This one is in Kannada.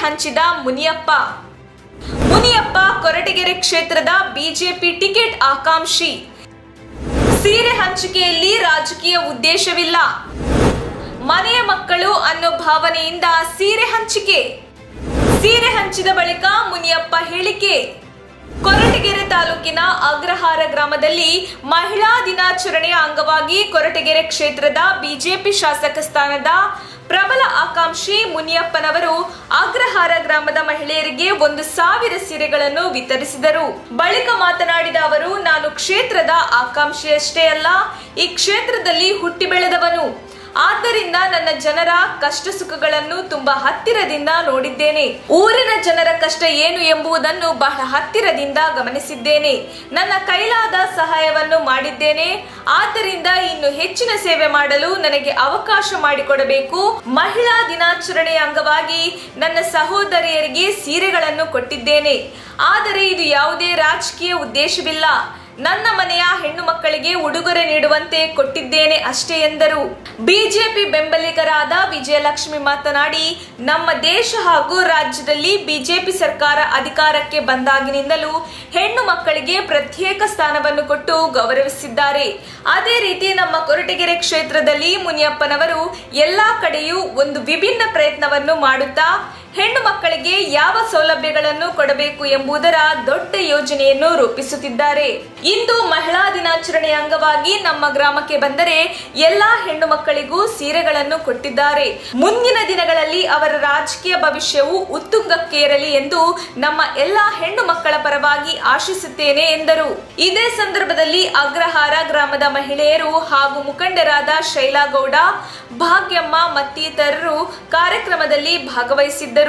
ಹಂಚಿದ ಮುನಿಯಪ್ಪ. ಮುನಿಯಪ್ಪ ಕೊರಟಗೆರೆ ಕ್ಷೇತ್ರದ ಬಿಜೆಪಿ ಟಿಕೆಟ್ ಆಕಾಂಕ್ಷಿ. ಸೀರೆ ಹಂಚಿಕೆಯಲ್ಲಿ ರಾಜಕೀಯ ಉದ್ದೇಶವಿಲ್ಲ. ಮನೆಯ ಮಕ್ಕಳು ಅನ್ನೋ ಭಾವನೆಯಿಂದ ಸೀರೆ ಹಂಚಿಕೆ. ಸೀರೆ ಹಂಚಿದ ಬಳಿಕ ಮುನಿಯಪ್ಪ ಹೇಳಿಕೆ. ಕೊರಟಗೆರೆ ತಾಲೂಕಿನ ಅಗ್ರಹಾರ ಗ್ರಾಮದಲ್ಲಿ ಮಹಿಳಾ ದಿನಾಚರಣೆಯ ಅಂಗವಾಗಿ ಕೊರಟಗೆರೆ ಕ್ಷೇತ್ರದ ಬಿಜೆಪಿ ಶಾಸಕ ಸ್ಥಾನದ ಪ್ರಬಲ ಆಕಾಂಕ್ಷಿ ಮುನಿಯಪ್ಪನವರು ಅಗ್ರಹಾರ ಗ್ರಾಮದ ಮಹಿಳೆಯರಿಗೆ 1,000 ಸೀರೆಗಳನ್ನು ವಿತರಿಸಿದರು. ಬಳಿಕ ಮಾತನಾಡಿದ ಅವರು, ನಾನು ಕ್ಷೇತ್ರದ ಆಕಾಂಕ್ಷಿಯಷ್ಟೇ ಅಲ್ಲ, ಈ ಕ್ಷೇತ್ರದಲ್ಲಿ ಹುಟ್ಟಿ ಬೆಳೆದವನು. ಆದ್ದರಿಂದ ನನ್ನ ಜನರ ಕಷ್ಟ ಸುಖಗಳನ್ನು ತುಂಬಾ ಹತ್ತಿರದಿಂದ ನೋಡಿದ್ದೇನೆ. ಊರಿನ ಜನರ ಕಷ್ಟ ಏನು ಎಂಬುದನ್ನು ಬಹಳ ಹತ್ತಿರದಿಂದ ಗಮನಿಸಿದ್ದೇನೆ. ನನ್ನ ಕೈಲಾದ ಸಹಾಯವನ್ನು ಮಾಡಿದ್ದೇನೆ. ಆದ್ದರಿಂದ ಇನ್ನು ಹೆಚ್ಚಿನ ಸೇವೆ ಮಾಡಲು ನನಗೆ ಅವಕಾಶ ಮಾಡಿಕೊಡಬೇಕು. ಮಹಿಳಾ ದಿನಾಚರಣೆಯ ಅಂಗವಾಗಿ ನನ್ನ ಸಹೋದರಿಯರಿಗೆ ಸೀರೆಗಳನ್ನು ಕೊಟ್ಟಿದ್ದೇನೆ. ಆದರೆ ಇದು ಯಾವುದೇ ರಾಜಕೀಯ ಉದ್ದೇಶವಿಲ್ಲ. ನನ್ನ ಮನೆಯ ಹೆಣ್ಣು ಮಕ್ಕಳಿಗೆ ಉಡುಗೊರೆ ನೀಡುವಂತೆ ಕೊಟ್ಟಿದ್ದೇನೆ ಅಷ್ಟೇ ಎಂದರು. ಬಿಜೆಪಿ ಬೆಂಬಲಿಗರಾದ ವಿಜಯಲಕ್ಷ್ಮಿ ಮಾತನಾಡಿ, ನಮ್ಮ ದೇಶ ಹಾಗೂ ರಾಜ್ಯದಲ್ಲಿ ಬಿಜೆಪಿ ಸರ್ಕಾರ ಅಧಿಕಾರಕ್ಕೆ ಬಂದಾಗಿನಿಂದಲೂ ಹೆಣ್ಣು ಮಕ್ಕಳಿಗೆ ಪ್ರತ್ಯೇಕ ಸ್ಥಾನವನ್ನು ಕೊಟ್ಟು ಗೌರವಿಸಿದ್ದಾರೆ. ಅದೇ ರೀತಿ ನಮ್ಮ ಕೊರಟಗೆರೆ ಕ್ಷೇತ್ರದಲ್ಲಿ ಮುನಿಯಪ್ಪನವರು ಎಲ್ಲಾ ಕಡೆಯೂ ಒಂದು ವಿಭಿನ್ನ ಪ್ರಯತ್ನವನ್ನು ಮಾಡುತ್ತಾ ಹೆಣ್ಣು ಮಕ್ಕಳಿಗೆ ಯಾವ ಸೌಲಭ್ಯಗಳನ್ನು ಕೊಡಬೇಕು ಎಂಬುದರ ದೊಡ್ಡ ಯೋಜನೆಯನ್ನು ರೂಪಿಸುತ್ತಿದ್ದಾರೆ. ಇಂದು ಮಹಿಳಾ ದಿನಾಚರಣೆಯ ಅಂಗವಾಗಿ ನಮ್ಮ ಗ್ರಾಮಕ್ಕೆ ಬಂದರೆ ಎಲ್ಲಾ ಹೆಣ್ಣು ಮಕ್ಕಳಿಗೂ ಸೀರೆಗಳನ್ನು ಕೊಟ್ಟಿದ್ದಾರೆ. ಮುಂದಿನ ದಿನಗಳಲ್ಲಿ ಅವರ ರಾಜಕೀಯ ಭವಿಷ್ಯವು ಉತ್ತುಂಗಕ್ಕೇರಲಿ ಎಂದು ನಮ್ಮ ಎಲ್ಲಾ ಹೆಣ್ಣು ಮಕ್ಕಳ ಪರವಾಗಿ ಆಶಿಸುತ್ತೇನೆ ಎಂದರು. ಇದೇ ಸಂದರ್ಭದಲ್ಲಿ ಅಗ್ರಹಾರ ಗ್ರಾಮದ ಮಹಿಳೆಯರು ಹಾಗೂ ಮುಖಂಡರಾದ ಶೈಲಾಗೌಡ, ಭಾಗ್ಯಮ್ಮ ಮತ್ತಿತರರು ಕಾರ್ಯಕ್ರಮದಲ್ಲಿ ಭಾಗವಹಿಸಿದ್ದರು.